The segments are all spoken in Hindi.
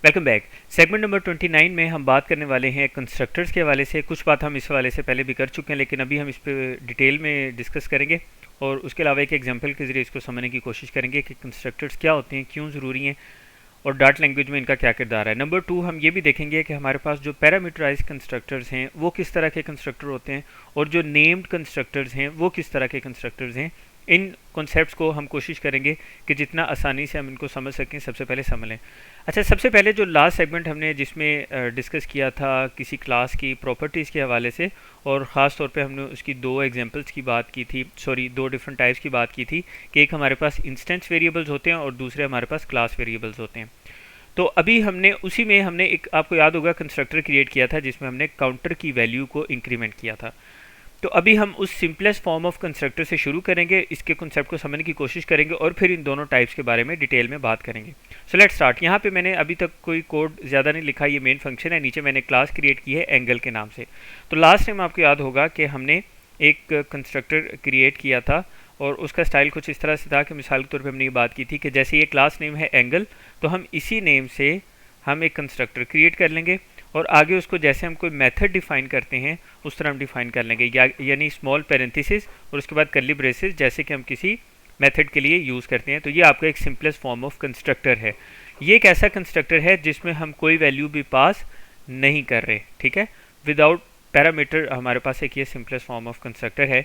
Welcome back. सेगमेंट नंबर 29 में हम बात करने वाले हैं कंस्ट्रक्टर्स के हवाले से। कुछ बात हम इस हवाले से पहले भी कर चुके हैं, लेकिन अभी हम इस पर डिटेल में डिस्कस करेंगे और उसके अलावा एक एग्जांपल के ज़रिए इसको समझने की कोशिश करेंगे कि कंस्ट्रक्टर्स क्या होते हैं, क्यों ज़रूरी हैं और डाट लैंग्वेज में इनका क्या किरदार है। नंबर 2 हम ये भी देखेंगे कि हमारे पास जो पैरामीटराइज कंस्ट्रक्टर्स हैं वो किस तरह के कंस्ट्रक्टर होते हैं और जो नेम्ड कंस्ट्रक्टर्स हैं वो किस तरह के कंस्ट्रक्टर्स हैं। इन कॉन्सेप्ट्स को हम कोशिश करेंगे कि जितना आसानी से हम इनको समझ सकें सबसे पहले समझ लें। अच्छा, सबसे पहले जो लास्ट सेगमेंट हमने जिसमें डिस्कस किया था किसी क्लास की प्रॉपर्टीज़ के हवाले से, और ख़ास तौर पे हमने उसकी दो एग्जांपल्स की बात की थी, दो डिफरेंट टाइप्स की बात की थी कि एक हमारे पास इंस्टेंस वेरिएबल्स होते हैं और दूसरे हमारे पास क्लास वेरिएबल्स होते हैं। तो अभी हमने उसी में हमने एक, आपको याद होगा, कंस्ट्रक्टर क्रिएट किया था जिसमें हमने काउंटर की वैल्यू को इंक्रीमेंट किया था। तो अभी हम उस सिंपलेस्ट फॉर्म ऑफ कंस्ट्रक्टर से शुरू करेंगे, इसके कॉन्सेप्ट को समझने की कोशिश करेंगे और फिर इन दोनों टाइप्स के बारे में डिटेल में बात करेंगे। So let's start. यहाँ पे मैंने अभी तक कोई कोड ज़्यादा नहीं लिखा, ये मेन फंक्शन है। नीचे मैंने क्लास क्रिएट की है एंगल के नाम से। तो लास्ट टाइम आपको याद होगा कि हमने एक कंस्ट्रक्टर क्रिएट किया था और उसका स्टाइल कुछ इस तरह से था कि मिसाल के तौर पे हमने ये बात की थी कि जैसे ये क्लास नेम है एंगल, तो हम इसी नेम से हम एक कंस्ट्रक्टर क्रिएट कर लेंगे और आगे उसको जैसे हम कोई मेथड डिफाइन करते हैं उस तरह हम डिफाइन कर लेंगे, यानी स्मॉल पैरेंथेसिस और उसके बाद कर्ली ब्रेसेस, जैसे कि हम किसी मेथड के लिए यूज़ करते हैं। तो ये आपका एक सिंपलेस्ट फॉर्म ऑफ कंस्ट्रक्टर है। ये एक ऐसा कंस्ट्रक्टर है जिसमें हम कोई वैल्यू भी पास नहीं कर रहे, ठीक है, विदाउट पैरामीटर। हमारे पास एक ये सिंपलेस्ट फॉर्म ऑफ कंस्ट्रक्टर है।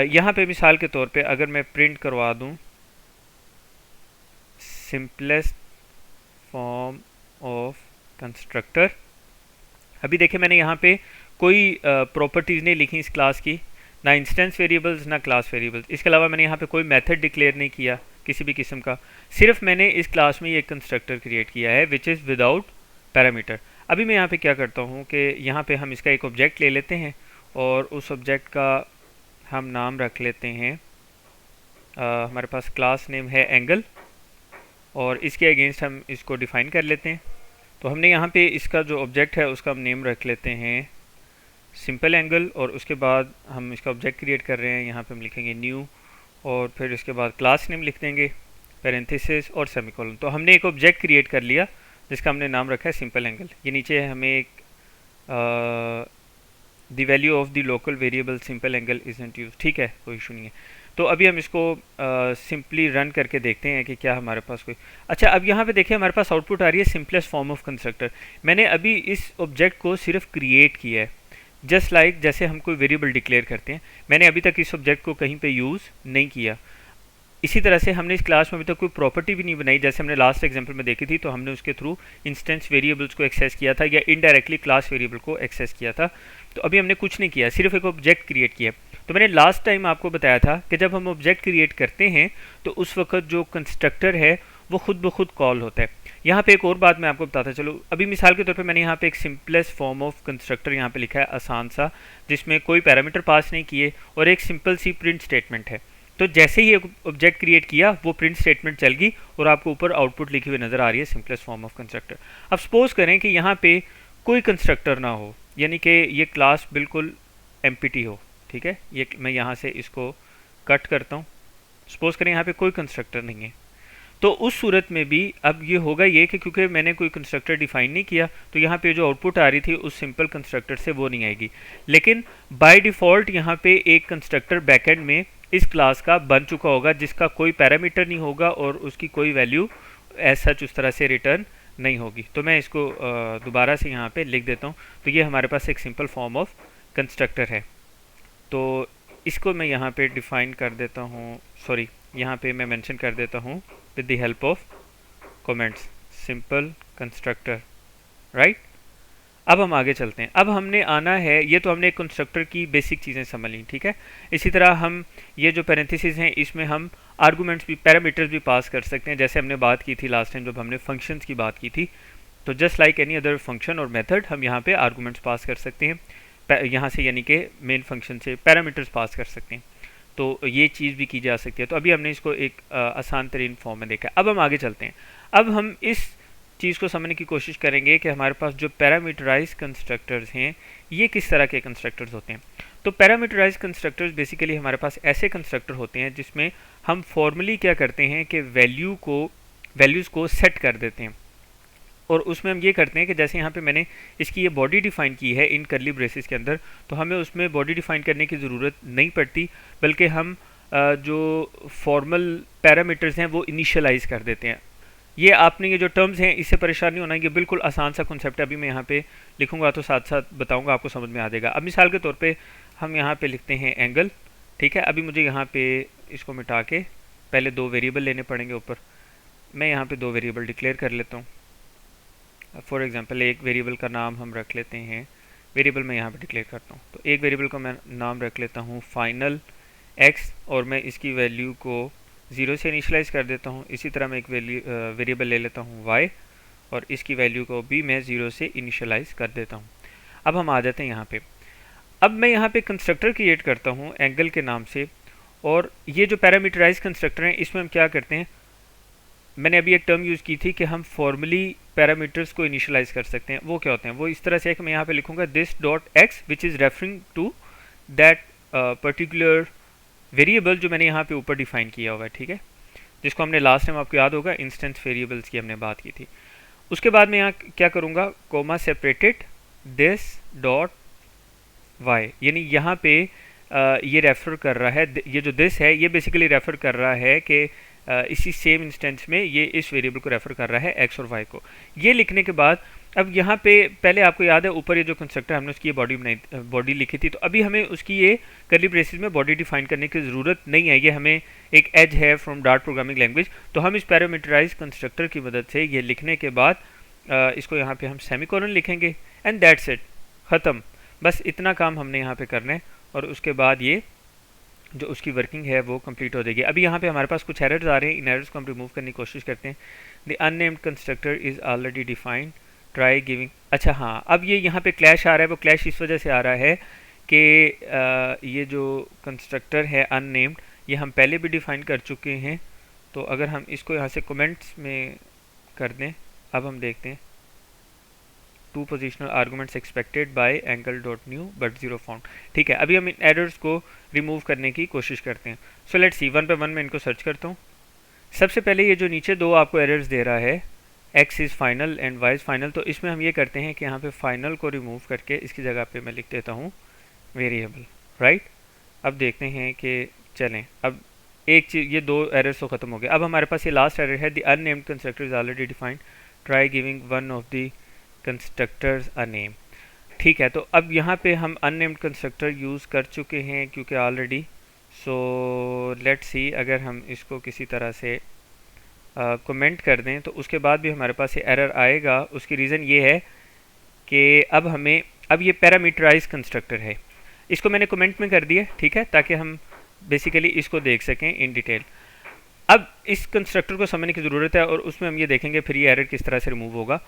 यहाँ पे मिसाल के तौर पे अगर मैं प्रिंट करवा दूँ सिंपलेस्ट फॉर्म ऑफ कंस्ट्रक्टर, अभी देखिए मैंने यहाँ पे कोई प्रॉपर्टीज़ नहीं लिखी इस क्लास की, ना इंस्टेंस वेरिएबल्स ना क्लास वेरिएबल्स। इसके अलावा मैंने यहाँ पे कोई मेथड डिक्लेयर नहीं किया किसी भी किस्म का, सिर्फ मैंने इस क्लास में ये कंस्ट्रक्टर क्रिएट किया है विच इज़ विदाउट पैरामीटर। अभी मैं यहाँ पे क्या करता हूँ कि यहाँ पे हम इसका एक ऑब्जेक्ट ले लेते हैं और उस ऑब्जेक्ट का हम नाम रख लेते हैं, हमारे पास क्लास नेम है एंगल और इसके अगेंस्ट हम इसको डिफ़ाइन कर लेते हैं। तो हमने यहाँ पे इसका जो ऑब्जेक्ट है उसका हम नेम रख लेते हैं सिंपल एंगल और उसके बाद हम इसका ऑब्जेक्ट क्रिएट कर रहे हैं, यहाँ पे हम लिखेंगे न्यू और फिर इसके बाद क्लास नेम लिख देंगे, पैरेंथेसिस और सेमीकोलन। तो हमने एक ऑब्जेक्ट क्रिएट कर लिया जिसका हमने नाम रखा है सिंपल एंगल। ये नीचे हमें एक the value of the local variable simple angle isn't use, ठीक है, कोई इशू नहीं है। तो अभी हम इसको सिंपली रन करके देखते हैं कि क्या हमारे पास कोई। अच्छा, अब यहाँ पे देखिए हमारे पास आउटपुट आ रही है सिंपलेस्ट फॉर्म ऑफ कंस्ट्रक्टर। मैंने अभी इस ऑब्जेक्ट को सिर्फ क्रिएट किया है, जस्ट लाइक जैसे हम कोई वेरिएबल डिक्लेयर करते हैं। मैंने अभी तक इस ऑब्जेक्ट को कहीं पे यूज़ नहीं किया। इसी तरह से हमने इस क्लास में अभी तक कोई प्रॉपर्टी भी नहीं बनाई, जैसे हमने लास्ट एग्जांपल में देखी थी। तो हमने उसके थ्रू इंस्टेंस वेरिएबल्स को एक्सेस किया था या इनडायरेक्टली क्लास वेरिएबल को एक्सेस किया था। तो अभी हमने कुछ नहीं किया, सिर्फ एक ऑब्जेक्ट क्रिएट किया। तो मैंने लास्ट टाइम आपको बताया था कि जब हम ऑब्जेक्ट क्रिएट करते हैं तो उस वक्त जो कंस्ट्रक्टर है वो खुद ब खुद कॉल होता है। यहाँ पे एक और बात मैं आपको बताता चलूँ। अभी मिसाल के तौर पे मैंने यहाँ पे एक सिंपलेस्ट फॉर्म ऑफ कंस्ट्रक्टर यहाँ पे लिखा है, आसान सा, जिसमें कोई पैरामीटर पास नहीं किए और एक सिंपल सी प्रिंट स्टेटमेंट है। तो जैसे ही एक ऑब्जेक्ट क्रिएट किया वो प्रिंट स्टेटमेंट चल गई और आपको ऊपर आउटपुट लिखी हुई नज़र आ रही है सिंपलेस्ट फॉर्म ऑफ कंस्ट्रक्टर। अब सपोज करें कि यहाँ पे कोई कंस्ट्रक्टर ना हो, यानी कि ये क्लास बिल्कुल एम्प्टी हो, ठीक है। ये मैं यहाँ से इसको कट करता हूँ। सपोज करें यहाँ पे कोई कंस्ट्रक्टर नहीं है, तो उस सूरत में भी अब ये होगा ये कि क्योंकि मैंने कोई कंस्ट्रक्टर डिफाइन नहीं किया तो यहाँ पे जो आउटपुट आ रही थी उस सिंपल कंस्ट्रक्टर से वो नहीं आएगी। लेकिन बाय डिफ़ॉल्ट यहाँ पे एक कंस्ट्रक्टर बैकएंड में इस क्लास का बन चुका होगा जिसका कोई पैरामीटर नहीं होगा और उसकी कोई वैल्यू एज सच उस तरह से रिटर्न नहीं होगी। तो मैं इसको दोबारा से यहाँ पे लिख देता हूँ। तो ये हमारे पास एक सिंपल फॉर्म ऑफ कंस्ट्रक्टर है। तो इसको मैं यहाँ पे डिफ़ाइन कर देता हूँ, सॉरी, यहाँ पे मैं मेंशन कर देता हूँ with the help of comments, simple constructor, right. अब हम आगे चलते हैं। अब हमने आना है, ये तो हमने कंस्ट्रक्टर की बेसिक चीज़ें समझ ली, ठीक है। इसी तरह हम ये जो पैरेंथेसिस हैं इसमें हम आर्गूमेंट्स भी, पैरामीटर्स भी पास कर सकते हैं, जैसे हमने बात की थी लास्ट टाइम जब हमने फंक्शंस की बात की थी। तो just like any other function और मेथड हम यहाँ पे आर्गूमेंट्स पास कर सकते हैं यहाँ से, यानी कि मेन फंक्शन से पैरामीटर्स पास कर सकते हैं। तो ये चीज़ भी की जा सकती है। तो अभी हमने इसको एक आसान तरीन फॉर्म में देखा। अब हम आगे चलते हैं। अब हम इस चीज़ को समझने की कोशिश करेंगे कि हमारे पास जो पैरामीटराइज कंस्ट्रक्टर्स हैं ये किस तरह के कंस्ट्रक्टर्स होते हैं। तो पैरामीटराइज कंस्ट्रक्टर्स बेसिकली हमारे पास ऐसे कंस्ट्रक्टर होते हैं जिसमें हम फॉर्मली क्या करते हैं कि वैल्यूज़ को सेट कर देते हैं। और उसमें हम ये करते हैं कि जैसे यहाँ पे मैंने इसकी ये बॉडी डिफाइन की है इन करली ब्रेसेस के अंदर, तो हमें उसमें बॉडी डिफाइन करने की ज़रूरत नहीं पड़ती, बल्कि हम जो फॉर्मल पैरामीटर्स हैं वो इनिशियलाइज कर देते हैं। ये आपने ये जो टर्म्स हैं इससे परेशान नहीं होना, ये बिल्कुल आसान सा कॉन्सेप्ट है। अभी मैं यहाँ पे लिखूंगा तो साथ साथ बताऊंगा, आपको समझ में आ जाएगा। अब मिसाल के तौर पे हम यहाँ पे लिखते हैं एंगल, ठीक है। अभी मुझे यहाँ पे इसको मिटा के पहले दो वेरिएबल लेने पड़ेंगे ऊपर। मैं यहाँ पे दो वेरिएबल डिक्लेयर कर लेता हूँ। फॉर एग्जांपल एक वेरिएबल का नाम हम रख लेते हैं, वेरिएबल मैं यहाँ पे डिक्लेयर करता हूँ, तो एक वेरिएबल का मैं नाम रख लेता हूँ फाइनल एक्स, और मैं इसकी वैल्यू को 0 से इनिशलाइज कर देता हूँ। इसी तरह मैं एक वेरिएबल ले लेता हूँ वाई, और इसकी वैल्यू को भी मैं 0 से इनिशलाइज कर देता हूँ। अब हम आ जाते हैं यहाँ पे। अब मैं यहाँ पे कंस्ट्रक्टर क्रिएट करता हूँ एंगल के नाम से, और ये जो पैरामीटराइज कंस्ट्रक्टर हैं इसमें हम क्या करते हैं, मैंने अभी एक टर्म यूज़ की थी कि हम फॉर्मली पैरामीटर्स को इनिशियलाइज कर सकते हैं। वो क्या होते हैं, वो इस तरह से है कि मैं यहाँ पे लिखूंगा this dot X which is referring to that particular variable जो मैंने यहाँ पे ऊपर डिफाइन किया हुआ है, ठीक है, जिसको हमने लास्ट टाइम आपको याद होगा इंस्टेंस वेरिएबल्स की हमने बात की थी। उसके बाद मैं यहाँ क्या करूँगा, comma separated this dot Y, यानी यहाँ पे ये रेफर कर रहा है, ये जो दिस है ये बेसिकली रेफर कर रहा है कि इसी सेम इंस्टेंस में ये इस वेरिएबल को रेफर कर रहा है एक्स और वाई को। ये लिखने के बाद अब यहाँ पे पहले आपको याद है ऊपर ये जो कंस्ट्रक्टर हमने उसकी ये बॉडी बनाई, बॉडी लिखी थी, तो अभी हमें उसकी ये करली ब्रेसेस में बॉडी डिफाइन करने की ज़रूरत नहीं है। ये हमें एक एज है फ्रॉम डार्ट प्रोग्रामिंग लैंग्वेज, तो हम इस पैरामीटराइज कंस्ट्रक्टर की मदद से ये लिखने के बाद इसको यहाँ पे हम सेमीकोलन लिखेंगे एंड दैट्स इट, ख़त्म। बस इतना काम हमने यहाँ पे करना है, और उसके बाद ये जो उसकी वर्किंग है वो कंप्लीट हो जाएगी। अभी यहाँ पे हमारे पास कुछ एरर्स आ रहे हैं, इन एरर्स को हम रिमूव करने की कोशिश करते हैं। The unnamed constructor is already defined, try giving, अच्छा हाँ, अब ये यहाँ पे क्लैश आ रहा है। वो क्लैश इस वजह से आ रहा है कि ये जो कंस्ट्रक्टर है अननेम्ड, ये हम पहले भी डिफाइन कर चुके हैं। तो अगर हम इसको यहाँ से कमेंट्स में कर दें, अब हम देखते हैं 2 positional arguments expected bye angle dot new but 0 found, ठीक है। अभी हम इन एरर्स को रिमूव करने की कोशिश करते हैं। So let's see, one by one मैं इनको सर्च करता हूँ। सबसे पहले ये जो नीचे दो आपको एरर्स दे रहा है, x is final and y is final, तो इसमें हम ये करते हैं कि यहाँ पे फाइनल को रिमूव करके इसकी जगह पे मैं लिख देता हूँ वेरिएबल, राइट। अब देखते हैं कि चलें, अब एक चीज़, ये दो एरर्स तो ख़त्म हो गए। अब हमारे पास ये लास्ट एरर है, the unnamed constructor is already defined, try giving one of the constructors a name, ठीक है। तो अब यहाँ पे हम अननेम्ड कंस्ट्रक्टर यूज़ कर चुके हैं क्योंकि ऑलरेडी। सो लेट्स सी, अगर हम इसको किसी तरह से कमेंट कर दें तो उसके बाद भी हमारे पास ये एरर आएगा। उसकी रीज़न ये है कि अब हमें, अब ये पैरामीटराइज कंस्ट्रक्टर है, इसको मैंने कमेंट में कर दिया, ठीक है, ताकि हम बेसिकली इसको देख सकें इन डिटेल। अब इस कंस्ट्रक्टर को समझने की ज़रूरत है और उसमें हम ये देखेंगे फिर ये एरर किस तरह से रिमूव होगा।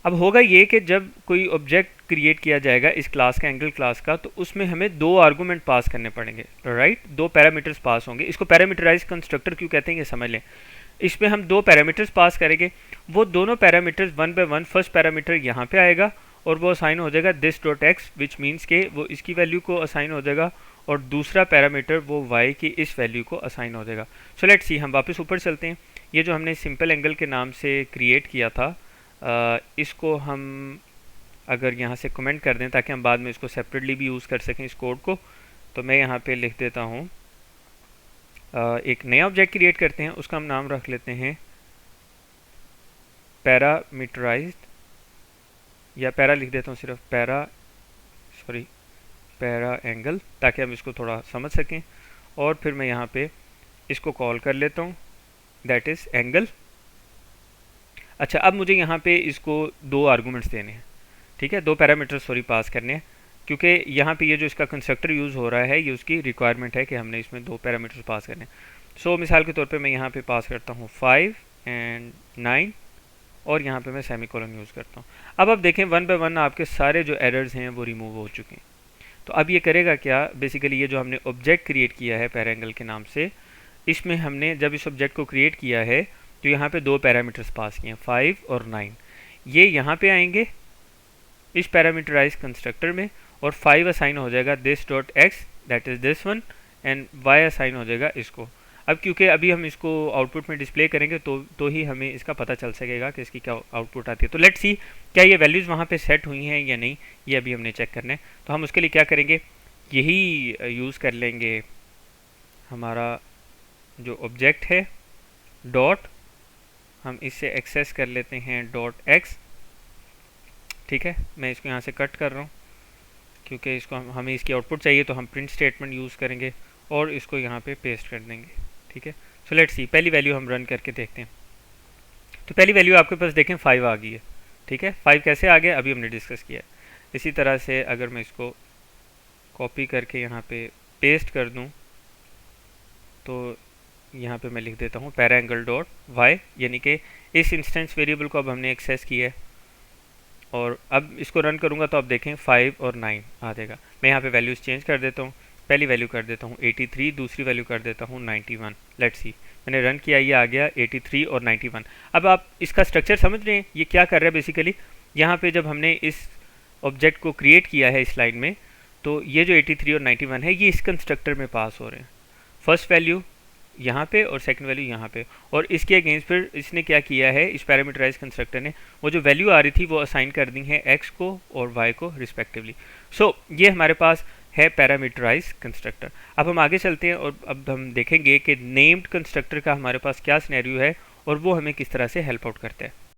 अब होगा ये कि जब कोई ऑब्जेक्ट क्रिएट किया जाएगा इस क्लास का, एंगल क्लास का, तो उसमें हमें दो आर्गूमेंट पास करने पड़ेंगे, राइट, दो पैरामीटर्स पास होंगे। इसको पैरामीटराइज कंस्ट्रक्टर क्यों कहते हैं ये समझ लें। इसमें हम दो पैरामीटर्स पास करेंगे, वो दोनों parameters one by one, first parameter यहाँ पे आएगा और वो असाइन हो जाएगा this dot X, which means के वो इसकी वैल्यू को असाइन हो जाएगा, और दूसरा पैरामीटर वो वाई की इस वैल्यू को असाइन हो जाएगा। सो लेट्स सी, हम वापस ऊपर चलते हैं। ये जो हमने सिंपल एंगल के नाम से क्रिएट किया था, इसको हम अगर यहाँ से कमेंट कर दें ताकि हम बाद में इसको सेपरेटली भी यूज़ कर सकें इस कोड को, तो मैं यहाँ पे लिख देता हूँ, एक नया ऑब्जेक्ट क्रिएट करते हैं, उसका हम नाम रख लेते हैं पैरामीटराइज्ड, या पैरा लिख देता हूँ सिर्फ, पैरा एंगल, ताकि हम इसको थोड़ा समझ सकें। और फिर मैं यहाँ पे इसको कॉल कर लेता हूँ, दैट इज़ एंगल। अच्छा, अब मुझे यहाँ पे इसको दो आर्गूमेंट्स देने हैं, ठीक है, दो पैरामीटर पास करने हैं, क्योंकि यहाँ पे ये जो इसका कंस्ट्रक्टर यूज़ हो रहा है ये उसकी रिक्वायरमेंट है कि हमने इसमें दो पैरामीटर्स पास करने हैं। सो मिसाल के तौर पे मैं यहाँ पे पास करता हूँ 5 एंड 9, और यहाँ पे मैं सेमीकोलन यूज़ करता हूँ। अब देखें वन बाय वन आपके सारे जो एरर्स हैं वो रिमूव हो चुके हैं। तो अब ये करेगा क्या, बेसिकली ये जो हमने ऑब्जेक्ट क्रिएट किया है पैराएंगल के नाम से, इसमें हमने जब इस ऑब्जेक्ट को क्रिएट किया है तो यहाँ पे दो पैरामीटर्स पास किए हैं 5 और 9, ये यहाँ पे आएंगे इस पैरामीटराइज कंस्ट्रक्टर में, और 5 असाइन हो जाएगा this dot x, that is this one, and y assign हो जाएगा इसको। अब क्योंकि अभी हम इसको आउटपुट में डिस्प्ले करेंगे तो ही हमें इसका पता चल सकेगा कि इसकी क्या आउटपुट आती है। तो लेट्स सी क्या ये वैल्यूज़ वहाँ पे सेट हुई हैं या नहीं, ये अभी हमने चेक करना है। तो हम उसके लिए क्या करेंगे, यही यूज़ कर लेंगे हमारा जो ऑब्जेक्ट है डॉट, हम इससे एक्सेस कर लेते हैं डॉट एक्स। ठीक है, मैं इसको यहाँ से कट कर रहा हूँ क्योंकि इसको हमें इसकी आउटपुट चाहिए, तो हम प्रिंट स्टेटमेंट यूज़ करेंगे और इसको यहाँ पे पेस्ट कर देंगे। ठीक है, सो लेट्स सी पहली वैल्यू हम रन करके देखते हैं। तो पहली वैल्यू आपके पास देखें 5 आ गई है। ठीक है, 5 कैसे आ गया अभी हमने डिस्कस किया है। इसी तरह से अगर मैं इसको कॉपी करके यहाँ पे पेस्ट कर दूँ तो यहाँ पे मैं लिख देता हूँ पैराएंगल डॉट वाई, यानी कि इस इंस्टेंस वेरिएबल को अब हमने एक्सेस किया है। और अब इसको रन करूँगा तो आप देखें 5 और 9 आ जाएगा। मैं यहाँ पे वैल्यूज़ चेंज कर देता हूँ, पहली वैल्यू कर देता हूँ 83, दूसरी वैल्यू कर देता हूँ 91। लेट्स सी, मैंने रन किया, ये आ गया 83 और 91। अब आप इसका स्ट्रक्चर समझ रहे हैं, ये क्या कर रहा है बेसिकली। यहाँ पे जब हमने इस ऑब्जेक्ट को क्रिएट किया है इस लाइन में, तो ये जो 83 और 91 है ये इस कंस्ट्रक्टर में पास हो रहे हैं। फर्स्ट वैल्यू यहाँ पे और सेकंड वैल्यू यहाँ पे, और इसके अगेंस्ट फिर इसने क्या किया है, इस पैरामीटराइज कंस्ट्रक्टर ने वो जो वैल्यू आ रही थी वो असाइन कर दी है एक्स को और वाई को रिस्पेक्टिवली। सो ये हमारे पास है पैरामीटराइज कंस्ट्रक्टर। अब हम आगे चलते हैं और अब हम देखेंगे कि नेम्ड कंस्ट्रक्टर का हमारे पास क्या सिनेरियो है और वो हमें किस तरह से हेल्प आउट करता है।